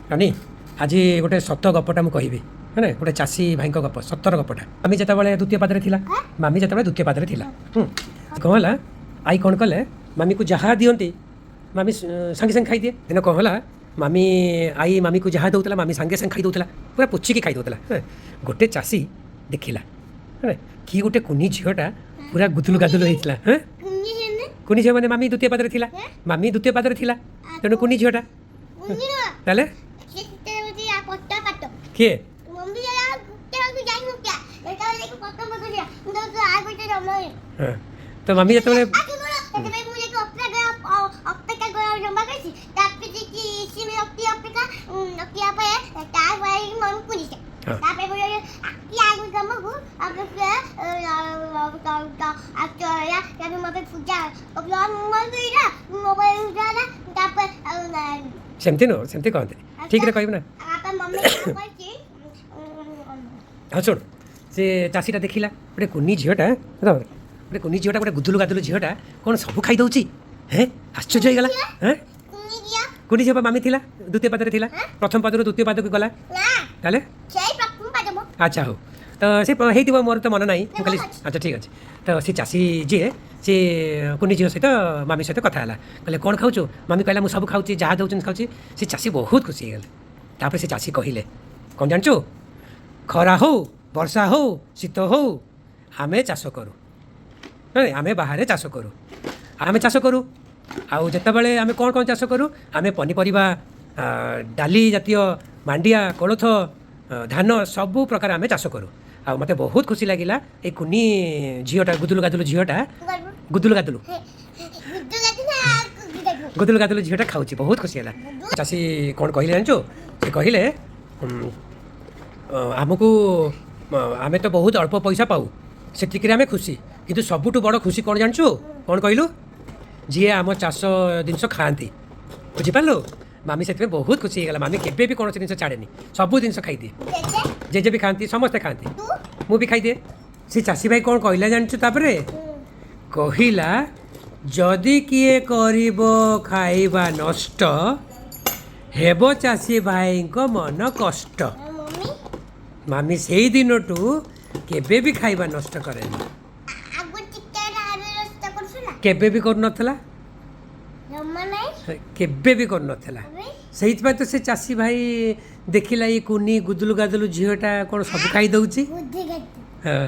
रानी आज गोटे सत गपटा मुझे कहबी है गोटे चाषी भाई गप सतर गपटा मामी जिते द्वितीय पादे थी मामी जिते द्वितीय पादे थी कौन है आई कौन कले मामी को जहाँ दिखती मामी सांगे सांगे खाई दिए दिन कौन है मामी आई मामी को जहाँ दौला मामी सांगे सांगे खाई दौला पूरा पुचिकी खाई दौला गोटे चाषी देखला है कि गोटे कुनी झीटा पूरा गुदुलु गादुलु होता है कुनी झील मैंने मामी द्वितीय पादे थी मामी द्वितीय पादे थी तेणु कुनी झीटा ताले किए तो मामी जो सेमती नुह सेमती कहते ठीक है कह ना हाँ शुण से चाषीटा देखला गोटे कुनी झीटा गोटे कुनी झीटा गोटे गुदुलु गादुलु झीटा कौन सब खाई दौची हैं आश्चर्य होगा हैं कुनी झील मामी थी द्वितीय पादे थी प्रथम पाद द्वितीय पाद को गला ताले अच्छा हो तो सी हो मोर तो मन ना खाली अच्छा ठीक अच्छे तो सी चाषी जी सी कुनी झील सहित मामी सहित कथा है कहले कौन खाऊ मामी कहला मुझे सब खाऊँ जहाँ दौन खाऊँ सी चाषी बहुत खुशी हो गले से चाषी कहले कौन जानचु खरा हो वर्षा हो शीत हो आमे चाष करूँ नहीं आमे बाहर चाष करूँ आमे चाष करूँ आउ जितेबाला आमे कौन कौन चाष करूँ आमे पनीपरिया डाली जातीय मांडिया कोलथ धान सबू प्रकार आमे चाष करूँ आ मते बहुत खुशी लगिला ए कुनी झीटा गुदुलु गादुलु झीटा गुदुलु गादुलु गुदुलु गादुलु झीटा खाऊँ बहुत खुशी है चाषी कौन कहले जानचु से कहले आमको आमे तो बहुत अल्प पैसा पाऊ से आमे खुशी किंतु सबुठु बड़ खुशी कौन जानचु कौन कहलु जी आम चाष जिनस खाती बुझिपारू मामी से बहुत खुशी होगा मामी केबे भी कौन जिन छाड़ेनी सबू जिन खाई दिए जेजे भी खाती समस्ते खाती मु भी खाई दिए से चाषी भाई कौन कहला जानचु तापरे कहला जदि किए करिब खाइबा नष्ट हेबो चाषी भाई को मन कष्ट मामी से ही दिन केबे भी खाइबा नष्ट करे केबे भी कर नथला केबे भी कर नथला सही तो से चाषी भाई देखिला ये कुनी गुदुलु गादुलु झीटा कौन सब खाई दौची हाँ